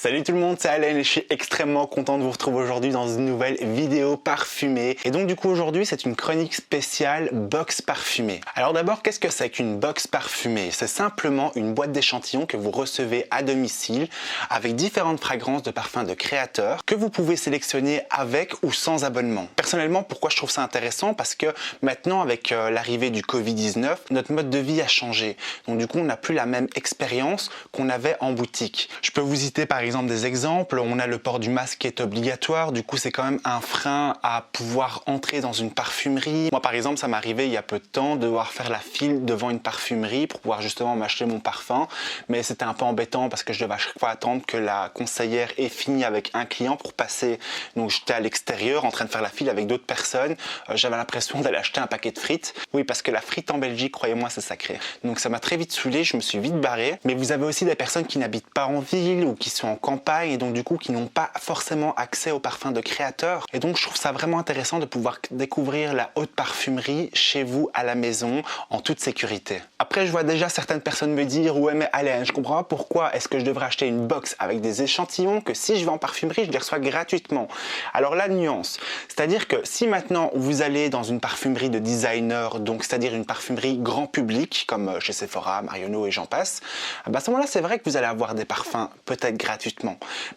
Salut tout le monde, c'est Alain et je suis extrêmement content de vous retrouver aujourd'hui dans une nouvelle vidéo parfumée. Et donc du coup aujourd'hui c'est une chronique spéciale box parfumée. Alors d'abord, qu'est-ce que c'est qu'une box parfumée? C'est simplement une boîte d'échantillons que vous recevez à domicile avec différentes fragrances de parfums de créateurs que vous pouvez sélectionner avec ou sans abonnement. Personnellement, pourquoi je trouve ça intéressant? Parce que maintenant avec l'arrivée du Covid-19, notre mode de vie a changé. Donc du coup on n'a plus la même expérience qu'on avait en boutique. Je peux vous citer par exemple des exemples. On a le port du masque qui est obligatoire, du coup c'est quand même un frein à pouvoir entrer dans une parfumerie. Moi par exemple ça m'est arrivé il y a peu de temps de devoir faire la file devant une parfumerie pour pouvoir justement m'acheter mon parfum, mais c'était un peu embêtant parce que je devais à chaque fois attendre que la conseillère ait fini avec un client pour passer. Donc j'étais à l'extérieur en train de faire la file avec d'autres personnes, j'avais l'impression d'aller acheter un paquet de frites. Oui, parce que la frite en Belgique, croyez-moi, c'est sacré. Donc ça m'a très vite saoulé, je me suis vite barré. Mais vous avez aussi des personnes qui n'habitent pas en ville ou qui sont en campagne et donc du coup qui n'ont pas forcément accès aux parfums de créateurs. Et donc je trouve ça vraiment intéressant de pouvoir découvrir la haute parfumerie chez vous à la maison en toute sécurité. Après je vois déjà certaines personnes me dire ouais mais Alain, je comprends pas pourquoi est-ce que je devrais acheter une box avec des échantillons que si je vais en parfumerie je les reçois gratuitement. Alors la nuance, c'est-à-dire que si maintenant vous allez dans une parfumerie de designer, donc c'est-à-dire une parfumerie grand public comme chez Sephora, Marionneau et j'en passe, à ce moment-là c'est vrai que vous allez avoir des parfums peut-être gratuitement.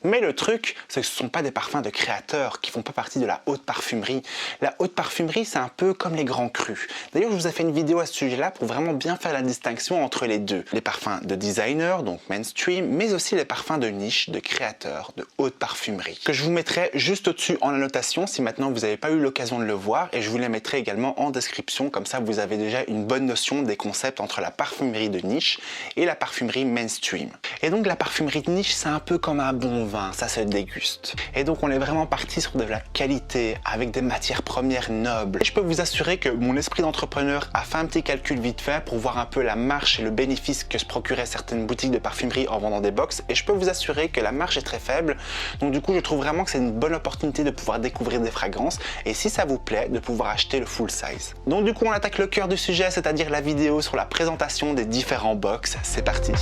Mais le truc, c'est que ce ne sont pas des parfums de créateurs qui font pas partie de la haute parfumerie. La haute parfumerie, c'est un peu comme les grands crus. D'ailleurs, je vous ai fait une vidéo à ce sujet-là pour vraiment bien faire la distinction entre les deux. Les parfums de designer, donc mainstream, mais aussi les parfums de niche, de créateurs, de haute parfumerie. Que je vous mettrai juste au-dessus en annotation si maintenant vous n'avez pas eu l'occasion de le voir, et je vous les mettrai également en description, comme ça vous avez déjà une bonne notion des concepts entre la parfumerie de niche et la parfumerie mainstream. Et donc la parfumerie de niche, c'est un peu comme un bon vin, ça se déguste. Et donc on est vraiment parti sur de la qualité, avec des matières premières nobles. Et je peux vous assurer que mon esprit d'entrepreneur a fait un petit calcul vite fait pour voir un peu la marge et le bénéfice que se procuraient certaines boutiques de parfumerie en vendant des box, et je peux vous assurer que la marge est très faible. Donc du coup je trouve vraiment que c'est une bonne opportunité de pouvoir découvrir des fragrances, et si ça vous plaît, de pouvoir acheter le full size. Donc du coup on attaque le cœur du sujet, c'est-à-dire la vidéo sur la présentation des différents box. C'est parti.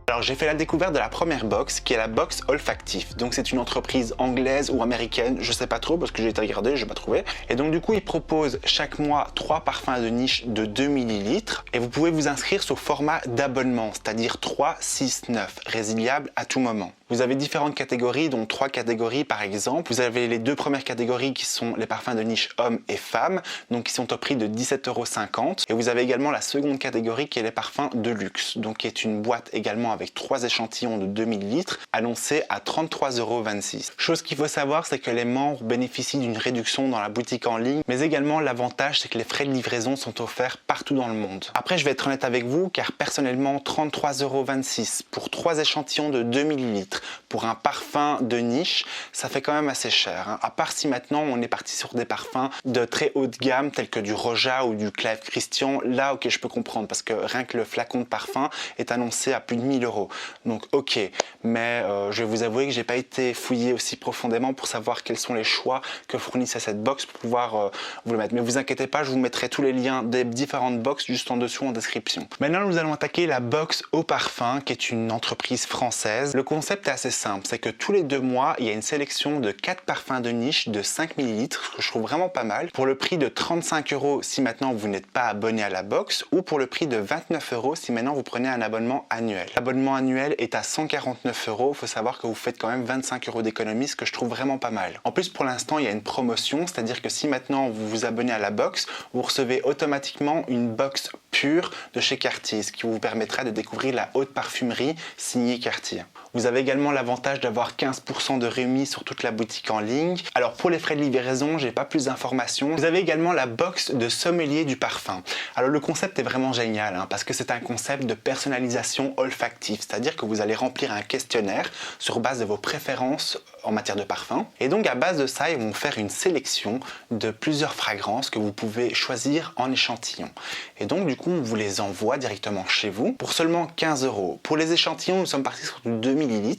Alors j'ai fait la découverte de la première box qui est la box olfactif. Donc c'est une entreprise anglaise ou américaine, je sais pas trop parce que j'ai été regarder, je n'ai pas trouvé. Et donc du coup ils proposent chaque mois 3 parfums de niche de 2 ml et vous pouvez vous inscrire sous format d'abonnement, c'est-à-dire 3, 6, 9, résiliable à tout moment. Vous avez différentes catégories, dont 3 catégories par exemple. Vous avez les 2 premières catégories qui sont les parfums de niche hommes et femmes, donc qui sont au prix de 17,50 €. Et vous avez également la seconde catégorie qui est les parfums de luxe, donc qui est une boîte également avec 3 échantillons de 2 ml, annoncée à 33,26 €. Chose qu'il faut savoir, c'est que les membres bénéficient d'une réduction dans la boutique en ligne, mais également l'avantage, c'est que les frais de livraison sont offerts partout dans le monde. Après, je vais être honnête avec vous, car personnellement, 33,26 € pour 3 échantillons de 2 ml, pour un parfum de niche, ça fait quand même assez cher, hein. À part si maintenant on est parti sur des parfums de très haute gamme tels que du Roja ou du Clive Christian, là ok je peux comprendre parce que rien que le flacon de parfum est annoncé à plus de 1000 €. Donc ok, mais je vais vous avouer que j'ai pas été fouillé aussi profondément pour savoir quels sont les choix que fournissait cette box pour pouvoir vous le mettre. Mais vous inquiétez pas, je vous mettrai tous les liens des différentes box juste en dessous en description. Maintenant nous allons attaquer la box au parfum qui est une entreprise française. Le concept est assez simple, c'est que tous les 2 mois il y a une sélection de 4 parfums de niche de 5 ml, ce que je trouve vraiment pas mal, pour le prix de 35 € si maintenant vous n'êtes pas abonné à la box, ou pour le prix de 29 € si maintenant vous prenez un abonnement annuel. L'abonnement annuel est à 149 €, il faut savoir que vous faites quand même 25 € d'économie, ce que je trouve vraiment pas mal. En plus pour l'instant il y a une promotion, c'est-à-dire que si maintenant vous vous abonnez à la box, vous recevez automatiquement une box pure de chez Cartier, ce qui vous permettra de découvrir la haute parfumerie signée Cartier. Vous avez également l'avantage d'avoir 15% de remise sur toute la boutique en ligne. Alors pour les frais de livraison, j'ai pas plus d'informations. Vous avez également la box de sommelier du parfum. Alors le concept est vraiment génial, hein, parce que c'est un concept de personnalisation olfactive, c'est-à-dire que vous allez remplir un questionnaire sur base de vos préférences en matière de parfum. Et donc à base de ça, ils vont faire une sélection de plusieurs fragrances que vous pouvez choisir en échantillon. Et donc du coup, on vous les envoie directement chez vous pour seulement 15 €. Pour les échantillons, nous sommes partis sur 2 ml. Il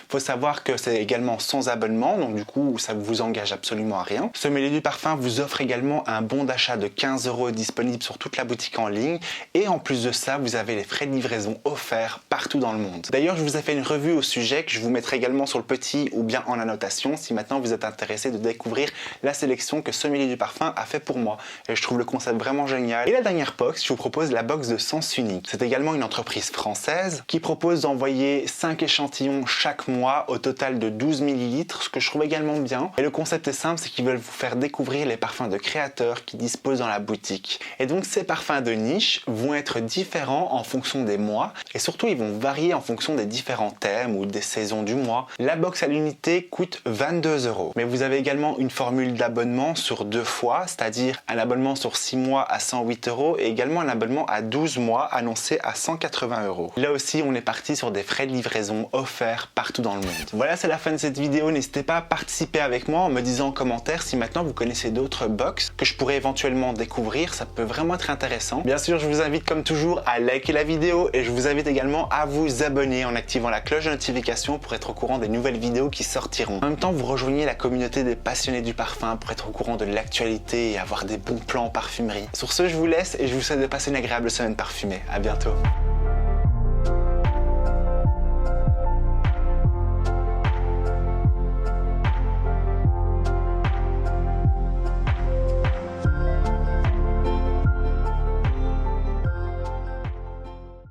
faut savoir que c'est également sans abonnement, donc du coup, ça ne vous engage absolument à rien. Sommelier du parfum vous offre également un bon d'achat de 15 € disponible sur toute la boutique en ligne. Et en plus de ça, vous avez les frais de livraison offerts partout dans le monde. D'ailleurs, je vous ai fait une revue au sujet que je vous mettrai également sur le petit ou bien en annotation si maintenant vous êtes intéressé de découvrir la sélection que Sommelier du parfum a fait pour moi. Et je trouve le concept vraiment génial. Et la dernière box, je vous propose la box de Sens Unique. C'est également une entreprise française qui propose d'envoyer 5 échantillons chaque mois au total de 12 ml, ce que je trouve également bien. Et le concept est simple, c'est qu'ils veulent vous faire découvrir les parfums de créateurs qui disposent dans la boutique. Et donc ces parfums de niche vont être différents en fonction des mois et surtout ils vont varier en fonction des différents thèmes ou des saisons du mois. La box à l'unité coûte 22 €. Mais vous avez également une formule d'abonnement sur 2 fois, c'est-à-dire un abonnement sur 6 mois à 108 € et également un abonnement à 12 mois annoncé à 180 €. Là aussi, on est parti sur des frais de livraison offerts partout dans le monde. Voilà, c'est la fin de cette vidéo. N'hésitez pas à participer avec moi en me disant en commentaire si maintenant vous connaissez d'autres box que je pourrais éventuellement découvrir. Ça peut vraiment être intéressant. Bien sûr, je vous invite comme toujours à liker la vidéo et je vous invite également à vous abonner en activant la cloche de notification pour être au courant des nouvelles vidéos qui sortiront. En même temps, vous rejoignez la communauté des passionnés du parfum pour être au courant de l'actualité et avoir des bons plans en parfumerie. Sur ce, je vous laisse et je vous souhaite de passer une agréable semaine parfumée. À bientôt.